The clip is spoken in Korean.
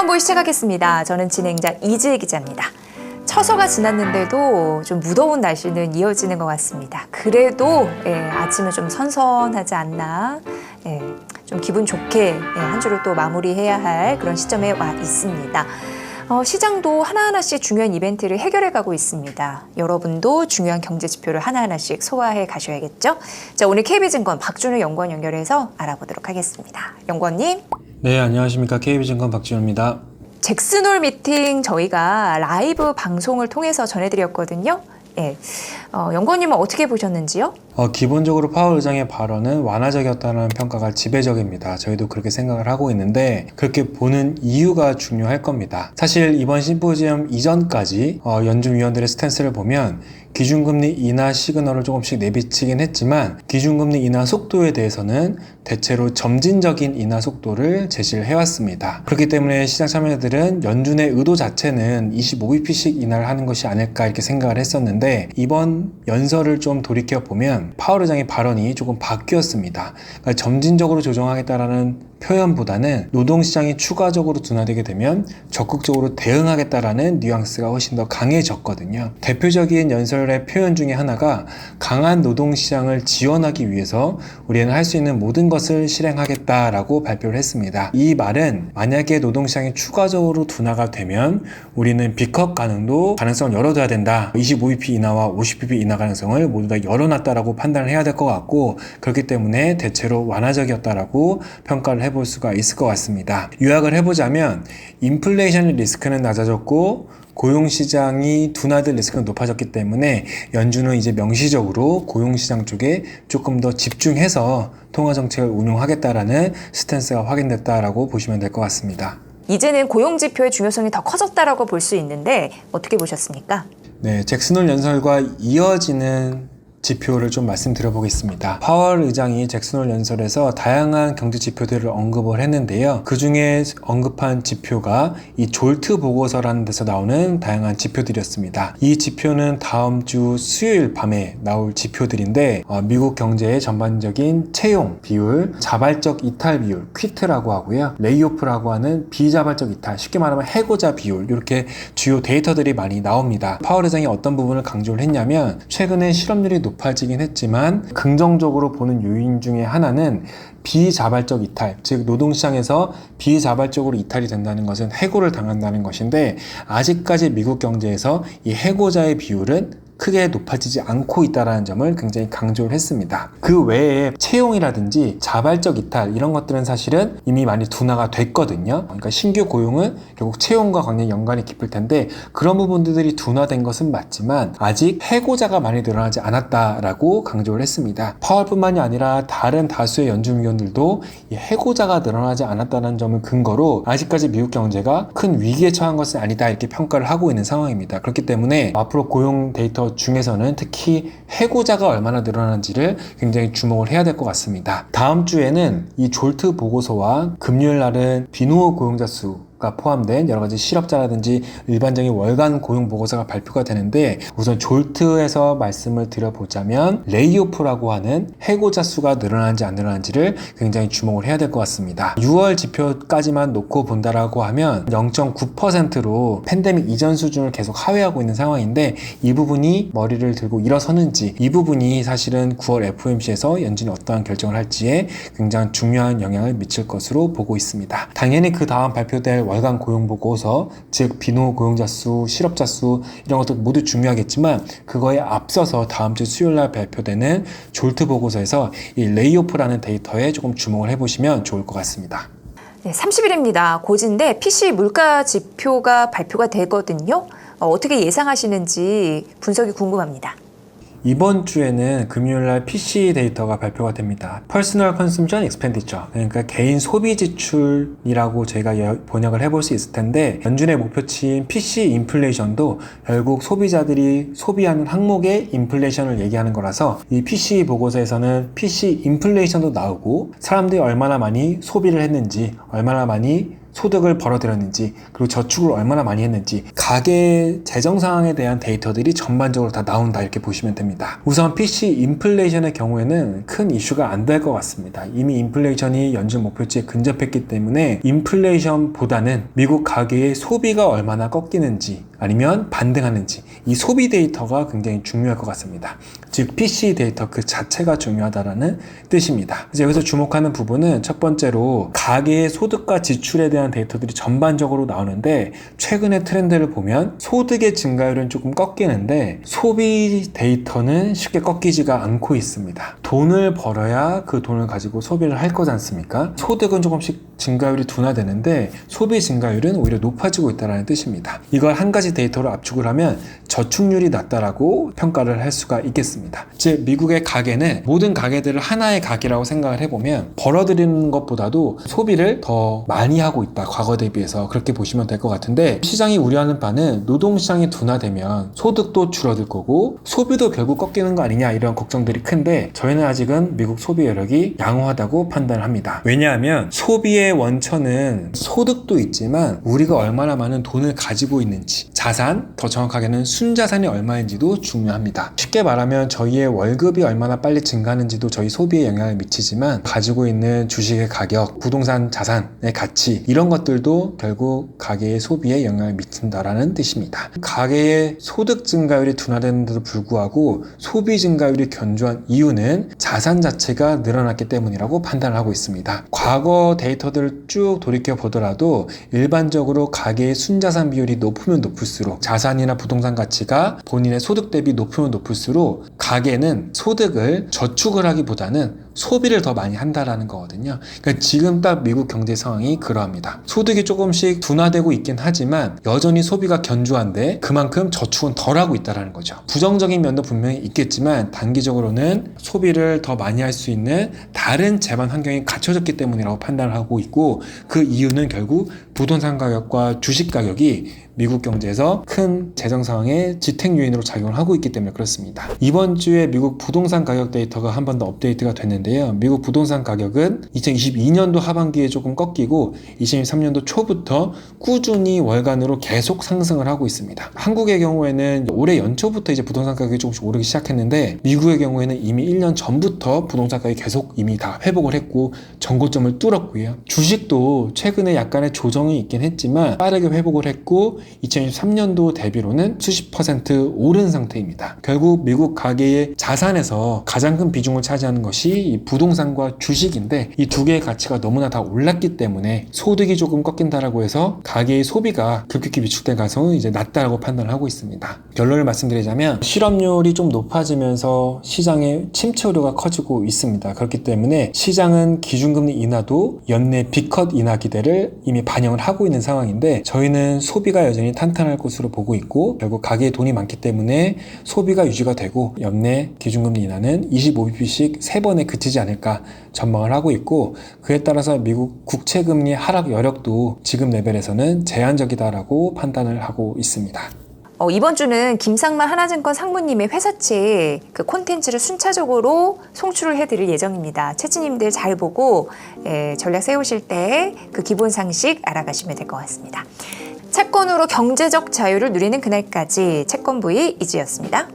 시정보이 시작하겠습니다. 저는 진행자 이지혜 기자입니다. 처서가 지났는데도 좀 무더운 날씨는 이어지는 것 같습니다. 그래도 아침은 좀 선선하지 않나, 좀 기분 좋게 한 주를 또 마무리해야 할 그런 시점에 와 있습니다. 시장도 하나하나씩 중요한 이벤트를 해결해 가고 있습니다. 여러분도 중요한 경제 지표를 하나하나씩 소화해 가셔야겠죠? 자, 오늘 KB증권 박준우 연구원 연결해서 알아보도록 하겠습니다. 연구원님. 네, 안녕하십니까. KB증권 박준우입니다. 잭슨홀 미팅 저희가 라이브 방송을 통해서 전해드렸거든요. 연구원님은 어떻게 보셨는지요? 기본적으로 파월 의장의 발언은 완화적이었다는 평가가 지배적입니다. 저희도 그렇게 생각을 하고 있는데 그렇게 보는 이유가 중요할 겁니다. 사실 이번 심포지엄 이전까지 연준 위원들의 스탠스를 보면 기준금리 인하 시그널을 조금씩 내비치긴 했지만 기준금리 인하 속도에 대해서는 대체로 점진적인 인하 속도를 제시를 해왔습니다. 그렇기 때문에 시장 참여자들은 연준의 의도 자체는 25bp씩 인하를 하는 것이 아닐까 이렇게 생각을 했었는데 이번 연설을 좀 돌이켜보면 파월 의장의 발언이 조금 바뀌었습니다. 그러니까 점진적으로 조정하겠다라는 표현보다는 노동시장이 추가적으로 둔화되게 되면 적극적으로 대응하겠다라는 뉘앙스가 훨씬 더 강해졌거든요. 대표적인 연설의 표현 중에 하나가 강한 노동시장을 지원하기 위해서 우리는 할 수 있는 모든 것을 실행하겠다라고 발표를 했습니다. 이 말은 만약에 노동시장이 추가적으로 둔화가 되면 우리는 B컵 가능성을 열어둬야 된다. 25bp 인하와 50bp 인하 가능성을 모두 다 열어놨다라고 판단을 해야 될 것 같고 그렇기 때문에 대체로 완화적이었다라고 평가를 해볼 수가 있을 것 같습니다. 요약을 해보자면 인플레이션 리스크는 낮아졌고 고용시장이 둔화될 리스크는 높아졌기 때문에 연준은 이제 명시적으로 고용시장 쪽에 조금 더 집중해서 통화정책을 운용하겠다라는 스탠스가 확인됐다라고 보시면 될 것 같습니다. 이제는 고용지표의 중요성이 더 커졌다라고 볼 수 있는데 어떻게 보셨습니까? 네, 잭슨홀 연설과 이어지는 지표를 좀 말씀드려보겠습니다. 파월 의장이 잭슨홀 연설에서 다양한 경제 지표들을 언급을 했는데요. 그 중에 언급한 지표가 이 졸트 보고서라는 데서 나오는 다양한 지표들이었습니다. 이 지표는 다음 주 수요일 밤에 나올 지표들인데 미국 경제의 전반적인 채용 비율, 자발적 이탈 비율, 퀴트라고 하고요. 레이오프라고 하는 비자발적 이탈, 쉽게 말하면 해고자 비율 이렇게 주요 데이터들이 많이 나옵니다. 파월 의장이 어떤 부분을 강조를 했냐면 최근에 실업률이 높아지긴 했지만 긍정적으로 보는 요인 중에 하나는 비자발적 이탈, 즉 노동시장에서 비자발적으로 이탈이 된다는 것은 해고를 당한다는 것인데 아직까지 미국 경제에서 이 해고자의 비율은 크게 높아지지 않고 있다는 점을 굉장히 강조를 했습니다. 그 외에 채용이라든지 자발적 이탈 이런 것들은 사실은 이미 많이 둔화가 됐거든요. 그러니까 신규 고용은 결국 채용과 굉장히 연관이 깊을 텐데 그런 부분들이 둔화된 것은 맞지만 아직 해고자가 많이 늘어나지 않았다라고 강조를 했습니다. 파월뿐만이 아니라 다른 다수의 연준 위원들도 이 해고자가 늘어나지 않았다는 점을 근거로 아직까지 미국 경제가 큰 위기에 처한 것은 아니다 이렇게 평가를 하고 있는 상황입니다. 그렇기 때문에 앞으로 고용 데이터 중에서는 특히 해고자가 얼마나 늘어나는지를 굉장히 주목을 해야 될 것 같습니다. 다음 주에는 이 졸트 보고서와 금요일 날은 비노후 고용자 수가 포함된 여러 가지 실업자라든지 일반적인 월간 고용 보고서가 발표가 되는데 우선 졸트에서 말씀을 드려보자면 레이오프라고 하는 해고자 수가 늘어나는지 안 늘어나는지를 굉장히 주목을 해야 될 것 같습니다. 6월 지표까지만 놓고 본다라고 하면 0.9%로 팬데믹 이전 수준을 계속 하회하고 있는 상황인데 이 부분이 머리를 들고 일어서는지 이 부분이 사실은 9월 FOMC에서 연준이 어떠한 결정을 할지에 굉장히 중요한 영향을 미칠 것으로 보고 있습니다. 당연히 그 다음 발표될 월간 고용보고서, 즉 비노후 고용자 수, 실업자 수 이런 것도 모두 중요하겠지만 그거에 앞서서 다음 주 수요일 날 발표되는 졸트 보고서에서 이 레이오프라는 데이터에 조금 주목을 해보시면 좋을 것 같습니다. 네, 30일입니다. 고지인데 PC 물가 지표가 발표가 되거든요. 어떻게 예상하시는지 분석이 궁금합니다. 이번 주에는 금요일날 PC 데이터가 발표가 됩니다. Personal Consumption Expenditure, 그러니까 개인 소비 지출이라고 저희가 번역을 해볼 수 있을 텐데 연준의 목표치인 PC 인플레이션도 결국 소비자들이 소비하는 항목의 인플레이션을 얘기하는 거라서 이 PC 보고서에서는 PC 인플레이션도 나오고 사람들이 얼마나 많이 소비를 했는지 얼마나 많이 소득을 벌어들였는지, 그리고 저축을 얼마나 많이 했는지, 가계 재정 상황에 대한 데이터들이 전반적으로 다 나온다, 이렇게 보시면 됩니다. 우선 PC 인플레이션의 경우에는 큰 이슈가 안 될 것 같습니다. 이미 인플레이션이 연준 목표치에 근접했기 때문에 인플레이션보다는 미국 가계의 소비가 얼마나 꺾이는지 아니면 반등하는지, 이 소비 데이터가 굉장히 중요할 것 같습니다. 즉 PC 데이터 그 자체가 중요하다라는 뜻입니다. 이제 여기서 주목하는 부분은 첫 번째로 가계의 소득과 지출에 대한 데이터들이 전반적으로 나오는데, 최근의 트렌드를 보면 소득의 증가율은 조금 꺾이는데 소비 데이터는 쉽게 꺾이지가 않고 있습니다. 돈을 벌어야 그 돈을 가지고 소비를 할 거지 않습니까? 소득은 조금씩 증가율이 둔화되는데 소비 증가율은 오히려 높아지고 있다는 뜻입니다. 이걸 한 가지 데이터로 압축을 하면 저축률이 낮다라고 평가를 할 수가 있겠습니다. 즉 미국의 가계는 모든 가계들을 하나의 가계라고 생각을 해보면 벌어들이는 것보다도 소비를 더 많이 하고 있다, 과거 대비해서. 그렇게 보시면 될 것 같은데, 시장이 우려하는 바는 노동시장이 둔화되면 소득도 줄어들 거고 소비도 결국 꺾이는 거 아니냐, 이런 걱정들이 큰데 저희는 아직은 미국 소비 여력이 양호하다고 판단을 합니다. 왜냐하면 소비의 원천은 소득도 있지만 우리가 얼마나 많은 돈을 가지고 있는지, 자산, 더 정확하게는 순자산이 얼마인지도 중요합니다. 쉽게 말하면 저희의 월급이 얼마나 빨리 증가하는지도 저희 소비에 영향을 미치지만, 가지고 있는 주식의 가격, 부동산 자산의 가치, 이런 것들도 결국 가계의 소비에 영향을 미친다라는 뜻입니다. 가계의 소득 증가율이 둔화되는데도 불구하고 소비 증가율이 견조한 이유는 자산 자체가 늘어났기 때문이라고 판단을 하고 있습니다. 과거 데이터들을 쭉 돌이켜 보더라도 일반적으로 가계의 순자산 비율이 높으면 높을수록, 자산이나 부동산 가치가 본인의 소득 대비 높으면 높을수록 가계는 소득을 저축을 하기보다는 소비를 더 많이 한다라는 거거든요. 그러니까 지금 딱 미국 경제 상황이 그러합니다. 소득이 조금씩 둔화되고 있긴 하지만 여전히 소비가 견조한데 그만큼 저축은 덜 하고 있다는 거죠. 부정적인 면도 분명히 있겠지만 단기적으로는 소비를 더 많이 할 수 있는 다른 재반 환경이 갖춰졌기 때문이라고 판단을 하고 있고, 그 이유는 결국 부동산 가격과 주식 가격이 미국 경제에서 큰 재정 상황의 지탱 요인으로 작용을 하고 있기 때문에 그렇습니다. 이번 주에 미국 부동산 가격 데이터가 한 번 더 업데이트가 됐는데요. 미국 부동산 가격은 2022년도 하반기에 조금 꺾이고 2023년도 초부터 꾸준히 월간으로 계속 상승을 하고 있습니다. 한국의 경우에는 올해 연초부터 이제 부동산 가격이 조금씩 오르기 시작했는데, 미국의 경우에는 이미 1년 전부터 부동산 가격이 계속 이미 다 회복을 했고 전고점을 뚫었고요. 주식도 최근에 약간의 조정이 있긴 했지만 빠르게 회복을 했고 2023년도 대비로는 수십 % 오른 상태입니다. 결국 미국 가계의 자산에서 가장 큰 비중을 차지하는 것이 이 부동산과 주식인데, 이 두 개의 가치가 너무나 다 올랐기 때문에 소득이 조금 꺾인다라고 해서 가계의 소비가 급격히 위축된 가능성은 이제 낮다라고 판단을 하고 있습니다. 결론을 말씀드리자면 실업률이 좀 높아지면서 시장의 침체 우려가 커지고 있습니다. 그렇기 때문에 시장은 기준금리 인하도 연내 B컷 인하 기대를 이미 반영을 하고 있는 상황인데, 저희는 소비가 여전히 탄탄할 것으로 보고 있고 결국 가계에 돈이 많기 때문에 소비가 유지가 되고 연내 기준금리 인하는 25bp씩 3번에 그치지 않을까 전망을 하고 있고, 그에 따라서 미국 국채금리 하락 여력도 지금 레벨에서는 제한적이다라고 판단을 하고 있습니다. 이번 주는 김상만 하나증권 상무님의 회사채 그 콘텐츠를 순차적으로 송출을 해드릴 예정입니다. 채찌님들 잘 보고 전략 세우실 때 그 기본 상식 알아가시면 될 것 같습니다. 채권으로 경제적 자유를 누리는 그날까지 채권부의 이지였습니다.